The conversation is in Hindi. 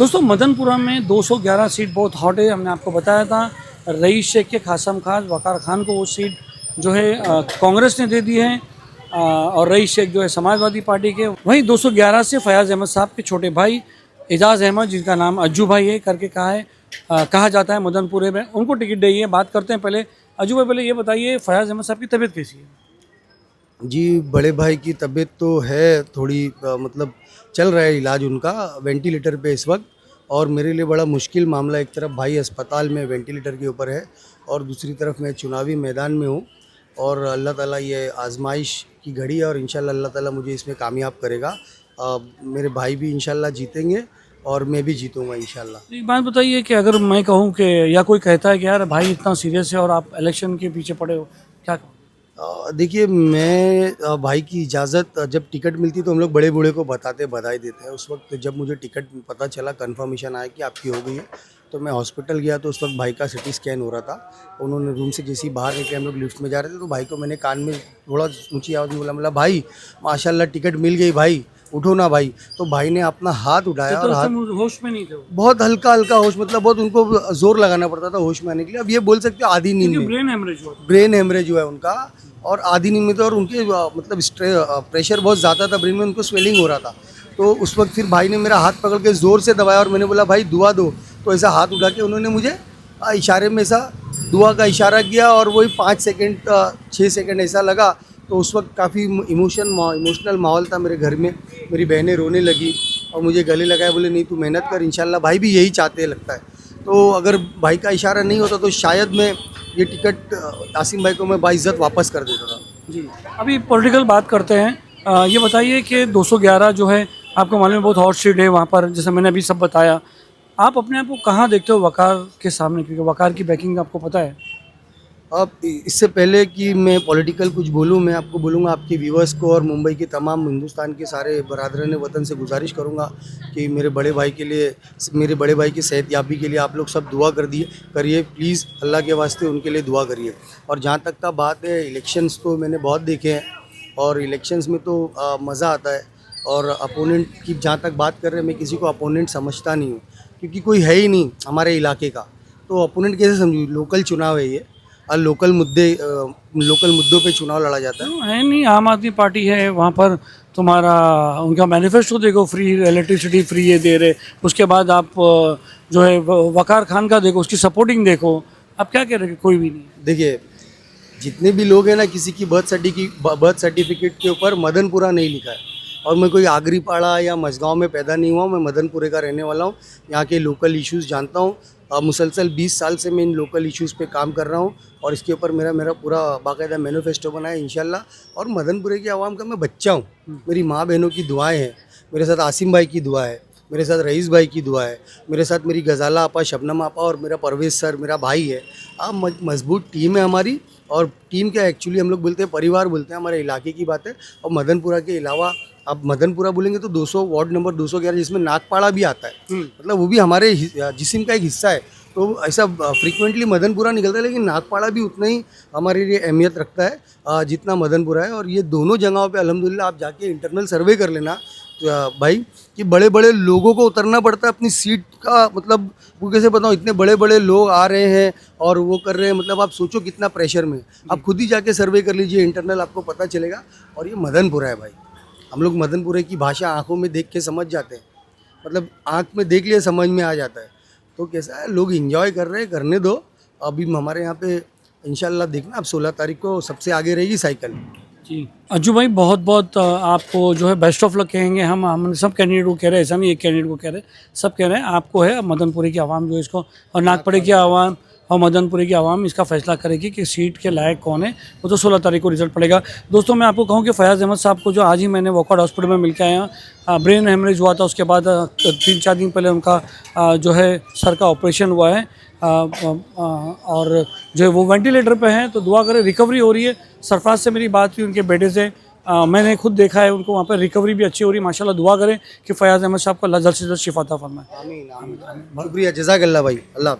दोस्तों मदनपुरा में 211 सीट बहुत हॉट है। हमने आपको बताया था रईस शेख के कासम खान वकार खान को वो सीट जो है कांग्रेस ने दे दी है और रईस शेख जो है समाजवादी पार्टी के। वहीं 211 से फयाज़ अहमद साहब के छोटे भाई एजाज़ अहमद, जिनका नाम अज्जू भाई है करके कहा जाता है मदनपुरे में, उनको टिकट दी है। बात करते हैं पहले अज्जू भाई, पहले ये बताइए फयाज़ अहमद साहब की तबीयत कैसी है? जी, बड़े भाई की तबीयत तो है थोड़ी मतलब चल रहा है इलाज उनका, वेंटिलेटर पे इस वक्त। और मेरे लिए बड़ा मुश्किल मामला, एक तरफ भाई अस्पताल में वेंटिलेटर के ऊपर है और दूसरी तरफ मैं चुनावी मैदान में हूँ। और अल्लाह ताला ये आजमाइश की घड़ी है और इंशाल्लाह अल्लाह ताला मुझे इसमें कामयाब करेगा। मेरे भाई भी इंशाल्लाह जीतेंगे और मैं भी जीतूँगा इंशाल्लाह। एक बात बताइए कि अगर मैं कहूँ कि या कोई कहता है कि यार भाई इतना सीरियस है और आप इलेक्शन के पीछे पड़े हो, क्या कहो? देखिए, मैं भाई की इजाज़त जब टिकट मिलती तो हम लोग बड़े बूढ़े को बताते, बधाई देते हैं। उस वक्त जब मुझे टिकट पता चला, कंफर्मेशन आया कि आपकी हो गई है, तो मैं हॉस्पिटल गया तो उस वक्त भाई का सिटी स्कैन हो रहा था। उन्होंने रूम से जैसे ही बाहर निकले, हम लोग लिफ्ट में जा रहे थे, तो भाई को मैंने कान में थोड़ा ऊंची आवाज़ में बोला भाई माशाल्लाह टिकट मिल गई भाई, उठो ना भाई। तो भाई ने अपना हाथ उठाया तो और उस हाथ समय होश में नहीं थे वो, बहुत हल्का हल्का होश, मतलब बहुत उनको जोर लगाना पड़ता था होश में आने के लिए। अब ये बोल सकते हो आधी नींद क्योंकि में, ब्रेन हेमरेज हुआ था। ब्रेन हेमरेज हुआ है उनका और आधी नींद में थे और उनके मतलब प्रेशर बहुत ज़्यादा था ब्रेन में, उनको स्वेलिंग हो रहा था। तो उस वक्त फिर भाई ने मेरा हाथ पकड़ के ज़ोर से दबाया और मैंने बोला भाई दुआ दो। तो ऐसा हाथ उठा के उन्होंने मुझे इशारे में ऐसा दुआ का इशारा किया और वही 5 सेकंड 6 सेकंड ऐसा लगा। तो उस वक्त काफ़ी इमोशनल माहौल था मेरे घर में। मेरी बहनें रोने लगी और मुझे गले लगाए, बोले नहीं तू मेहनत कर, इंशाल्लाह भाई भी यही चाहते लगता है। तो अगर भाई का इशारा नहीं होता तो शायद मैं ये टिकट आसिम भाई को मैं बाइज्जत वापस कर देता था। जी, अभी पॉलिटिकल बात करते हैं। ये बताइए कि 211 जो है आपको मालूम है बहुत हॉट सीट है वहाँ पर, जैसे मैंने अभी सब बताया। आप अपने आप को कहाँ देखते हो वकार के सामने, क्योंकि वकार की बैकिंग आपको पता है। अब इससे पहले कि मैं पॉलिटिकल कुछ बोलूं, मैं आपको बोलूँगा, आपके व्यूवर्स को और मुंबई के तमाम हिंदुस्तान के सारे बरादरान वतन से गुजारिश करूंगा कि मेरे बड़े भाई के लिए, मेरे बड़े भाई की सेहतयाबी के लिए आप लोग सब दुआ करिए प्लीज़, अल्लाह के वास्ते उनके लिए दुआ करिए। और जहाँ तक का बात है, इलेक्शंस तो मैंने बहुत देखे हैं और इलेक्शंस में तो मज़ा आता है। और अपोनेंट की जहाँ तक बात कर रहे हैं, मैं किसी को अपोनेंट समझता नहीं हूँ क्योंकि कोई है ही नहीं हमारे इलाके का, तो अपोनेंट कैसे समझूँ। लोकल चुनाव है ये और लोकल मुद्दों पे चुनाव लड़ा जाता है। है नहीं, आम आदमी पार्टी है वहाँ पर। तुम्हारा उनका मैनिफेस्टो देखो, फ्री इलेक्ट्रिसिटी फ्री ये दे रहे। उसके बाद आप जो है वकार खान का देखो, उसकी सपोर्टिंग देखो। आप क्या कह रहे हैं कि कोई भी नहीं? देखिए, जितने भी लोग हैं ना, किसी की बर्थ सर्टिफिकेट के ऊपर मदनपुरा नहीं लिखा है। और मैं कोई आगरीपाड़ा या मझगांव में पैदा नहीं हुआ हूँ, मैं मदनपुरे का रहने वाला हूँ। यहाँ के लोकल इश्यूज़ जानता हूँ। मुसलसल 20 साल से मैं इन लोकल इश्यूज़ पे काम कर रहा हूँ और इसके ऊपर मेरा पूरा बाकायदा मैनिफेस्टो बना है इंशाल्लाह। और मदनपुरे की आवाम का मैं बच्चा हूँ, मेरी माँ बहनों की दुआएं हैं, मेरे साथ आसिम भाई की दुआ है, मेरे साथ रईस भाई की दुआ है, मेरे साथ मेरी गज़ाला आपा, शबनम आपा और मेरा परवेज़ सर मेरा भाई है। मजबूत टीम है हमारी। और टीम क्या, एक्चुअली हम लोग बोलते हैं परिवार, बोलते हैं, हमारे इलाके की बात है। और मदनपुरा के अलावा आप मदनपुरा बोलेंगे तो 200 वार्ड नंबर 211 जिसमें नागपाड़ा भी आता है, मतलब वो भी हमारे जिस्म का एक हिस्सा है। तो ऐसा फ्रीक्वेंटली मदनपुरा निकलता है, लेकिन नागपाड़ा भी उतना ही हमारे लिए अहमियत रखता है जितना मदनपुरा है। और ये दोनों जगहों पे अल्हम्दुलिल्लाह आप जाके इंटरनल सर्वे कर लेना भाई कि बड़े बड़े लोगों को उतरना पड़ता है अपनी सीट का, मतलब वो कैसे बताऊँ, इतने बड़े बड़े लोग आ रहे हैं और वो कर रहे हैं, मतलब आप सोचो कितना प्रेशर में। आप खुद ही जाके सर्वे कर लीजिए इंटरनल, आपको पता चलेगा। और ये मदनपुरा है भाई, हम लोग मदनपुरे की भाषा आंखों में देख के समझ जाते हैं, मतलब आंख में देख लिया समझ में आ जाता है। तो कैसा है, लोग एंजॉय कर रहे हैं, करने दो। अभी हमारे यहाँ पे इंशाल्लाह देखना, अब 16 तारीख को सबसे आगे रहेगी साइकिल। जी अज्जू भाई, बहुत बहुत आपको जो है बेस्ट ऑफ लक कहेंगे हम सब कैंडिडेट को कह रहे हैं, ऐसा नहीं एक कैंडिडेट को कह रहे हैं, सब कह रहे हैं आपको है। मदनपुरी की आवाम जो इसको, और नागपड़े की आवाम और मदनपुरी की आवाम इसका फैसला करेगी कि सीट के लायक कौन है। वो तो 16 तारीख को रिजल्ट पड़ेगा। दोस्तों मैं आपको कहूँ कि फयाज़ अहमद साहब को जो आज ही मैंने वॉकआउट हॉस्पिटल में मिल के आया, ब्रेन हेमरेज हुआ था, उसके बाद 3-4 दिन पहले उनका जो है सर का ऑपरेशन हुआ है और जो है वो वेंटिलेटर पे हैं। तो दुआ करें, रिकवरी हो रही है। सरफराज से मेरी बात हुई, उनके बेटे से, मैंने खुद देखा है उनको, वहाँ पर रिकवरी भी अच्छी हो रही है माशाल्लाह। दुआ करें कि फयाज़ अहमद साहब को अल्लाह जल्द से जल्द शिफा अता फरमाए। आमीन आमीन। शुक्रिया, जज़ाकल्लाह भाई, अल्लाह।